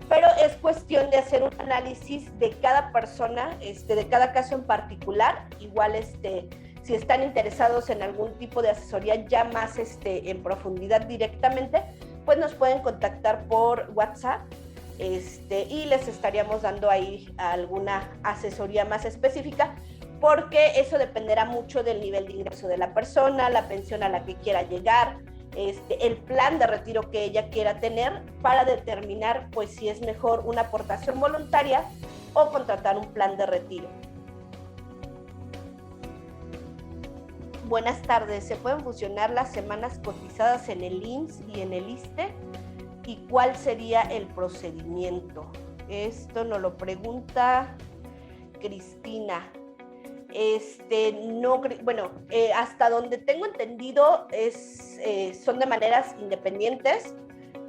pero es cuestión de hacer un análisis de cada persona, de cada caso en particular. Igual si están interesados en algún tipo de asesoría ya más en profundidad directamente, pues nos pueden contactar por WhatsApp y les estaríamos dando ahí alguna asesoría más específica, porque eso dependerá mucho del nivel de ingreso de la persona, la pensión a la que quiera llegar, el plan de retiro que ella quiera tener, para determinar pues si es mejor una aportación voluntaria o contratar un plan de retiro. Buenas tardes, ¿se pueden fusionar las semanas cotizadas en el IMSS y en el ISSSTE? ¿Y cuál sería el procedimiento? Esto nos lo pregunta Cristina. Hasta donde tengo entendido son de maneras independientes,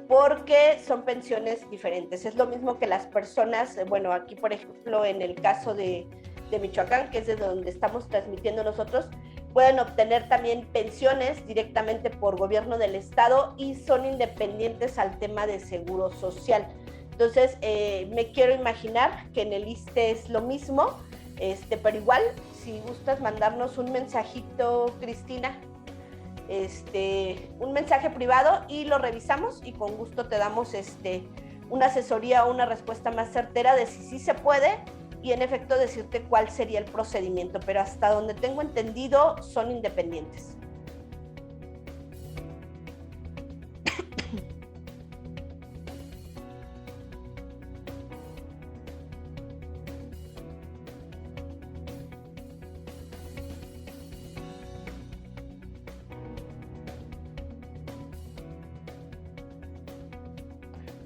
porque son pensiones diferentes. Es lo mismo que las personas, aquí por ejemplo en el caso de Michoacán, que es de donde estamos transmitiendo nosotros, pueden obtener también pensiones directamente por gobierno del estado y son independientes al tema de seguro social. Entonces, me quiero imaginar que en el ISSSTE es lo mismo, pero igual, si gustas mandarnos un mensajito, Cristina, un mensaje privado y lo revisamos y con gusto te damos una asesoría o una respuesta más certera de si sí se puede y en efecto decirte cuál sería el procedimiento, pero hasta donde tengo entendido son independientes.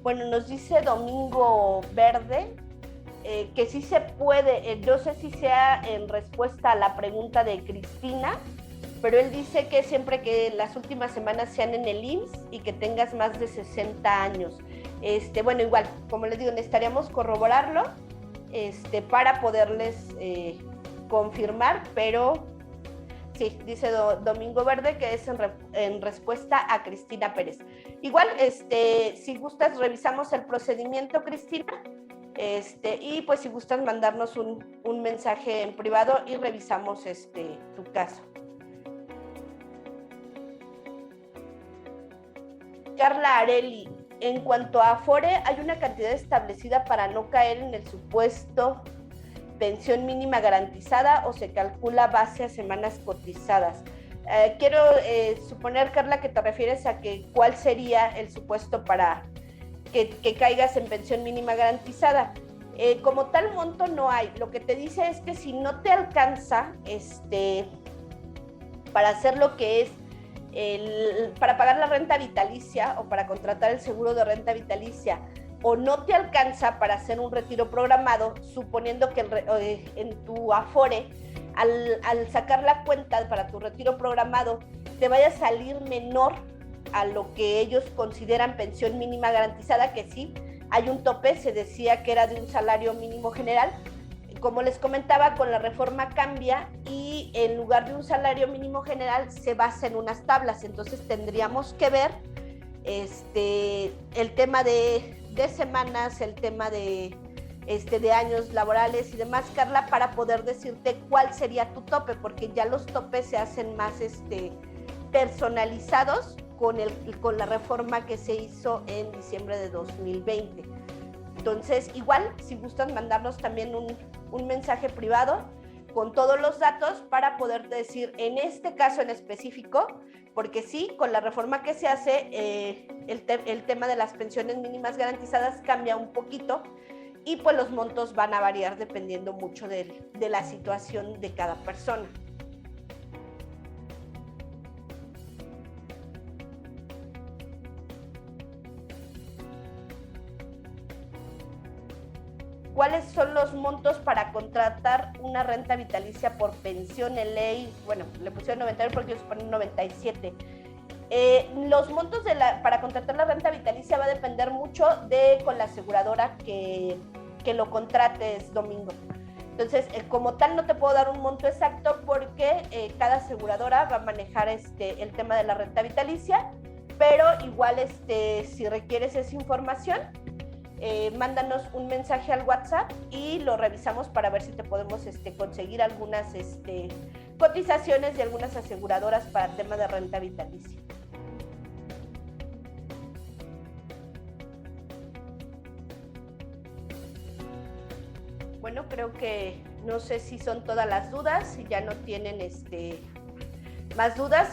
Bueno, nos dice Domingo Verde que sí se puede. No sé si sea en respuesta a la pregunta de Cristina, pero él dice que siempre que las últimas semanas sean en el IMSS y que tengas más de 60 años. Igual, como les digo, necesitaríamos corroborarlo para poderles confirmar, pero sí, dice Domingo Verde que es en respuesta a Cristina Pérez. Igual, si gustas, revisamos el procedimiento, Cristina, y pues si gustas mandarnos un mensaje en privado y revisamos tu caso. Carla Areli, en cuanto a Afore, ¿hay una cantidad establecida para no caer en el supuesto pensión mínima garantizada o se calcula base a semanas cotizadas? Quiero suponer, Carla, que te refieres a que cuál sería el supuesto para que caigas en pensión mínima garantizada. Como tal monto no hay. Lo que te dice es que si no te alcanza para hacer lo que es para pagar la renta vitalicia o para contratar el seguro de renta vitalicia o no te alcanza para hacer un retiro programado, suponiendo que en tu Afore, al sacar la cuenta para tu retiro programado, te vaya a salir menor a lo que ellos consideran pensión mínima garantizada, que sí, hay un tope, se decía que era de un salario mínimo general. Como les comentaba, con la reforma cambia y en lugar de un salario mínimo general se basa en unas tablas, entonces tendríamos que ver el tema de semanas, el tema de años laborales y demás, Carla, para poder decirte cuál sería tu tope, porque ya los topes se hacen más personalizados con la reforma que se hizo en diciembre de 2020. Entonces, igual, si gustan mandarnos también un mensaje privado con todos los datos para poder decir, en este caso en específico, porque sí, con la reforma que se hace, el tema de las pensiones mínimas garantizadas cambia un poquito y pues los montos van a variar dependiendo mucho de la situación de cada persona. ¿Cuáles son los montos para contratar una renta vitalicia por pensión en ley? Bueno, le pusieron 91 porque ellos ponen 97. Los montos para contratar la renta vitalicia va a depender mucho con la aseguradora que lo contrates, Domingo. Entonces, como tal, no te puedo dar un monto exacto porque cada aseguradora va a manejar el tema de la renta vitalicia, pero igual si requieres esa información, mándanos un mensaje al WhatsApp y lo revisamos para ver si te podemos conseguir algunas cotizaciones de algunas aseguradoras para el tema de renta vitalicia. Bueno, creo que no sé si son todas las dudas, si ya no tienen más dudas.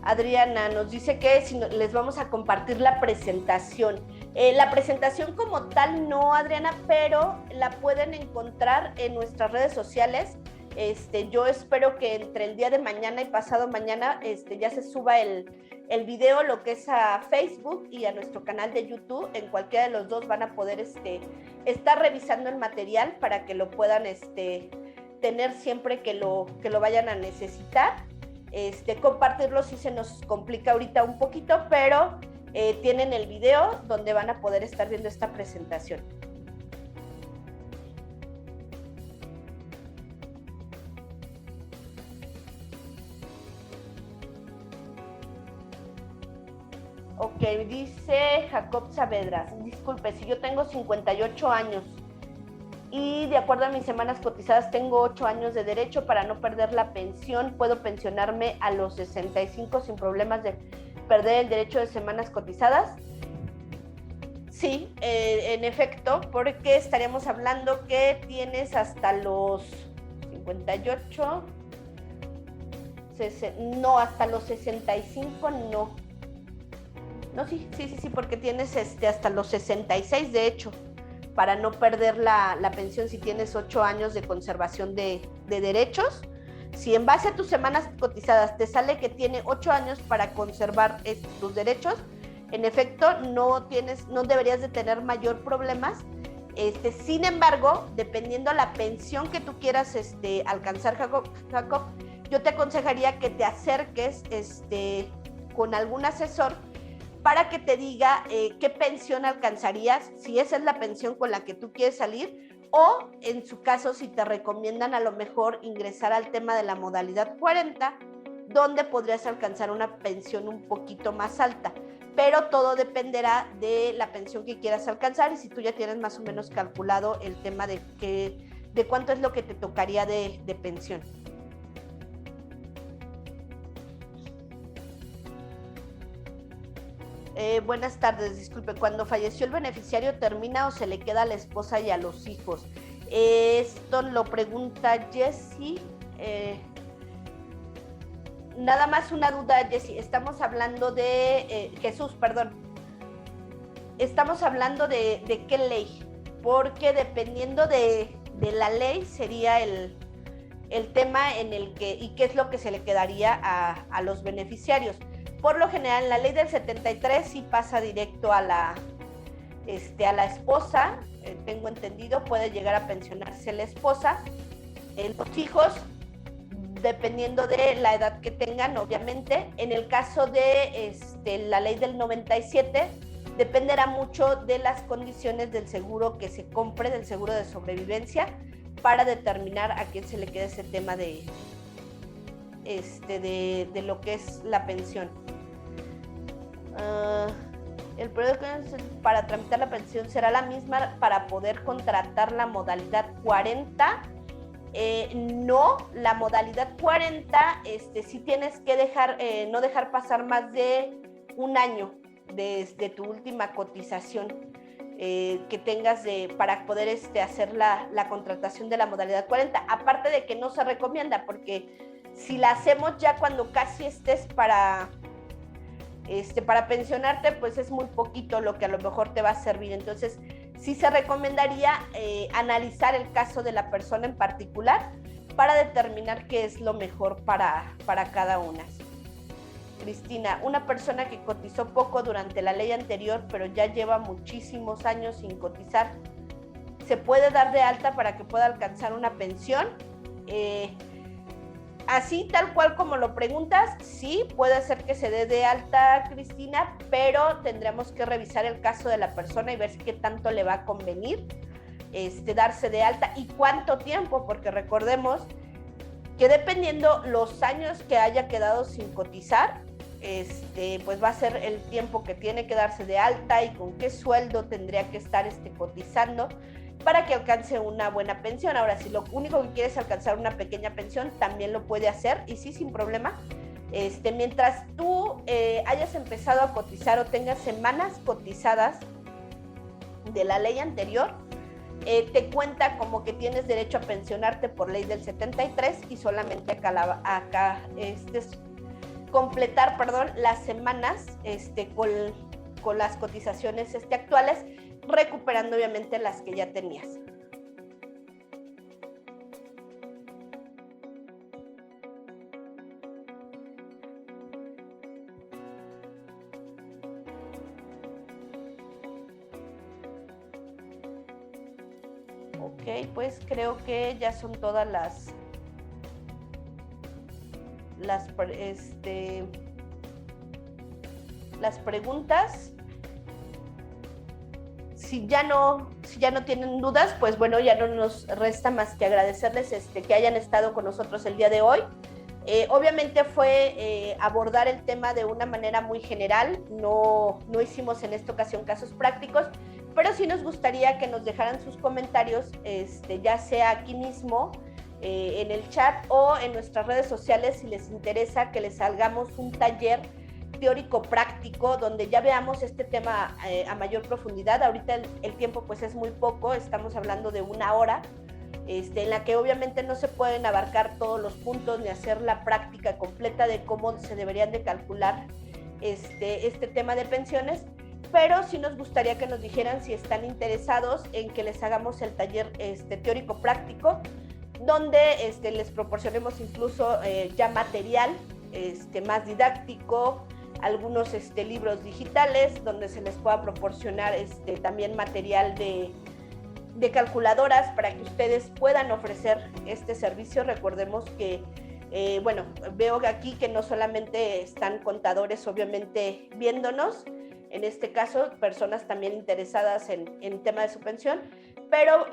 Adriana nos dice que si les vamos a compartir la presentación. La presentación como tal no, Adriana, pero la pueden encontrar en nuestras redes sociales. Yo espero que entre el día de mañana y pasado mañana ya se suba el video, lo que es a Facebook y a nuestro canal de YouTube. En cualquiera de los dos van a poder estar revisando el material para que lo puedan tener siempre que lo vayan a necesitar. Compartirlo sí se nos complica ahorita un poquito, pero tienen el video donde van a poder estar viendo esta presentación. Ok, dice Jacob Saavedra, disculpe, si yo tengo 58 años y de acuerdo a mis semanas cotizadas tengo 8 años de derecho para no perder la pensión, ¿puedo pensionarme a los 65 sin problemas de perder el derecho de semanas cotizadas? Sí, en efecto, porque estaríamos hablando que tienes hasta los 58, no, hasta los 65 no. No, sí, porque tienes hasta los 66, de hecho, para no perder la pensión si tienes 8 años de conservación de derechos. Si en base a tus semanas cotizadas te sale que tiene 8 años para conservar tus derechos, en efecto, no deberías de tener mayor problemas. Sin embargo, dependiendo la pensión que tú quieras alcanzar, Jacob, yo te aconsejaría que te acerques con algún asesor para que te diga qué pensión alcanzarías, si esa es la pensión con la que tú quieres salir, o en su caso si te recomiendan a lo mejor ingresar al tema de la modalidad 40, donde podrías alcanzar una pensión un poquito más alta, pero todo dependerá de la pensión que quieras alcanzar y si tú ya tienes más o menos calculado el tema de cuánto es lo que te tocaría de pensión. Buenas tardes, disculpe, cuando falleció el beneficiario, ¿termina o se le queda a la esposa y a los hijos? Esto lo pregunta Jessie. Nada más una duda, Jessie, estamos hablando de Jesús, perdón. Estamos hablando de qué ley, porque dependiendo de la ley sería el tema en el que, y qué es lo que se le quedaría a los beneficiarios. Por lo general, en la ley del 73 sí pasa directo a la esposa, tengo entendido, puede llegar a pensionarse la esposa. Los hijos, dependiendo de la edad que tengan, obviamente. En el caso de la ley del 97, dependerá mucho de las condiciones del seguro que se compre, del seguro de sobrevivencia, para determinar a quién se le queda ese tema de lo que es la pensión. El periodo para tramitar la pensión será la misma para poder contratar la modalidad 40. No, la modalidad 40, sí tienes que no dejar pasar más de un año desde tu última cotización que tengas para poder hacer la contratación de la modalidad 40. Aparte de que no se recomienda, porque si la hacemos ya cuando casi estés para pensionarte, pues es muy poquito lo que a lo mejor te va a servir. Entonces, sí se recomendaría analizar el caso de la persona en particular para determinar qué es lo mejor para cada una. Cristina, una persona que cotizó poco durante la ley anterior, pero ya lleva muchísimos años sin cotizar, ¿se puede dar de alta para que pueda alcanzar una pensión? Así, tal cual como lo preguntas, sí, puede ser que se dé de alta, Cristina, pero tendremos que revisar el caso de la persona y ver qué tanto le va a convenir darse de alta y cuánto tiempo, porque recordemos que dependiendo los años que haya quedado sin cotizar, pues va a ser el tiempo que tiene que darse de alta y con qué sueldo tendría que estar cotizando para que alcance una buena pensión. Ahora, si lo único que quieres es alcanzar una pequeña pensión, también lo puede hacer y sí, sin problema. Mientras tú hayas empezado a cotizar o tengas semanas cotizadas de la ley anterior, te cuenta como que tienes derecho a pensionarte por ley del 73 y solamente completar, las semanas con las cotizaciones actuales, recuperando obviamente las que ya tenías. Ok, pues creo que ya son todas las preguntas. Si ya no tienen dudas, pues bueno, ya no nos resta más que agradecerles que hayan estado con nosotros el día de hoy. Obviamente fue abordar el tema de una manera muy general, no hicimos en esta ocasión casos prácticos, pero sí nos gustaría que nos dejaran sus comentarios, ya sea aquí mismo, en el chat o en nuestras redes sociales, si les interesa que les hagamos un taller teórico práctico donde ya veamos este tema a mayor profundidad. Ahorita el tiempo pues es muy poco, estamos hablando de 1 hora, en la que obviamente no se pueden abarcar todos los puntos ni hacer la práctica completa de cómo se deberían de calcular este tema de pensiones, pero sí nos gustaría que nos dijeran si están interesados en que les hagamos el taller teórico práctico, donde les proporcionemos incluso ya material más didáctico, algunos libros digitales donde se les pueda proporcionar también material de calculadoras para que ustedes puedan ofrecer este servicio. Recordemos que, bueno, veo aquí que no solamente están contadores obviamente viéndonos, en este caso personas también interesadas en tema de su pensión, pero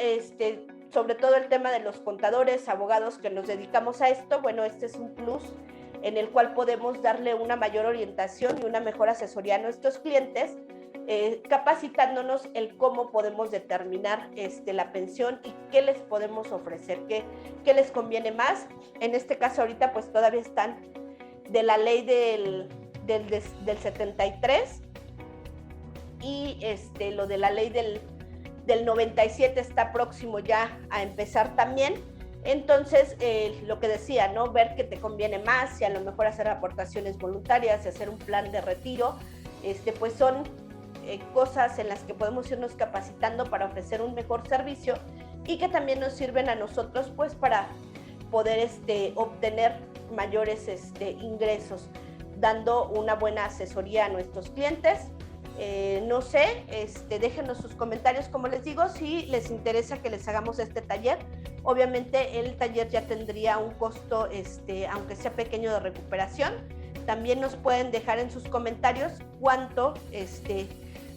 sobre todo el tema de los contadores, abogados que nos dedicamos a esto, bueno, este es un plus en el cual podemos darle una mayor orientación y una mejor asesoría a nuestros clientes, capacitándonos el cómo podemos determinar la pensión y qué les podemos ofrecer, qué les conviene más. En este caso ahorita pues todavía están de la ley del 73 y lo de la ley del 97 está próximo ya a empezar también. Entonces, lo que decía, ¿no? Ver qué te conviene más, si a lo mejor hacer aportaciones voluntarias, si hacer un plan de retiro, pues son cosas en las que podemos irnos capacitando para ofrecer un mejor servicio y que también nos sirven a nosotros, pues, para poder obtener mayores ingresos. dando una buena asesoría a nuestros clientes. No sé, déjenos sus comentarios, como les digo, si les interesa que les hagamos este taller. Obviamente el taller ya tendría un costo, aunque sea pequeño, de recuperación. También nos pueden dejar en sus comentarios cuánto,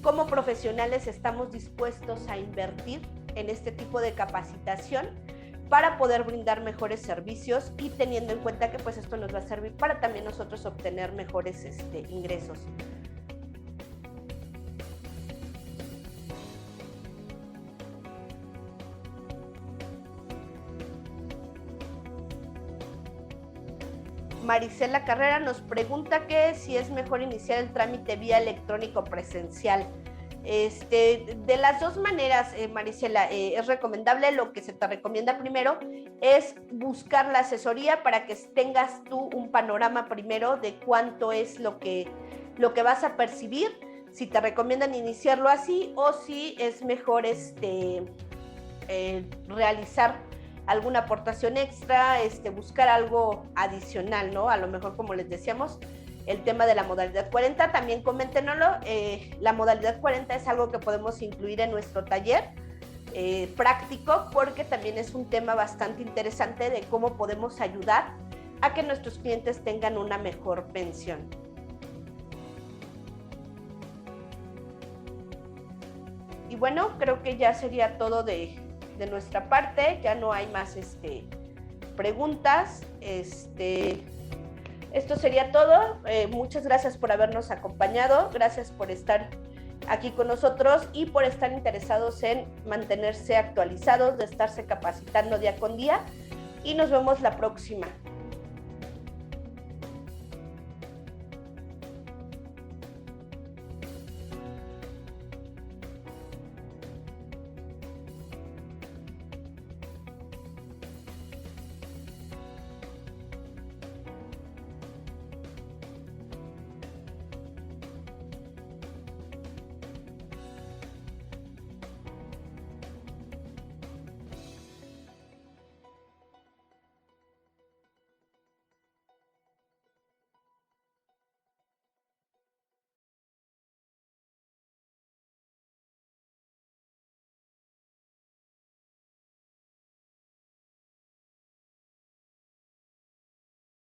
como profesionales, estamos dispuestos a invertir en este tipo de capacitación para poder brindar mejores servicios, y teniendo en cuenta que pues esto nos va a servir para también nosotros obtener mejores ingresos. Marisela Carrera nos pregunta que si es mejor iniciar el trámite vía electrónico o presencial. De las dos maneras, Marisela, es recomendable. Lo que se te recomienda primero es buscar la asesoría para que tengas tú un panorama primero de cuánto es lo que vas a percibir, si te recomiendan iniciarlo así o si es mejor realizar alguna aportación extra, buscar algo adicional, ¿no? A lo mejor, como les decíamos, el tema de la modalidad 40, también coméntenoslo. La modalidad 40 es algo que podemos incluir en nuestro taller práctico, porque también es un tema bastante interesante de cómo podemos ayudar a que nuestros clientes tengan una mejor pensión. Y bueno, creo que ya sería todo de nuestra parte. Ya no hay más preguntas. Esto sería todo. Muchas gracias por habernos acompañado. Gracias por estar aquí con nosotros y por estar interesados en mantenerse actualizados, de estarse capacitando día con día. Y nos vemos la próxima.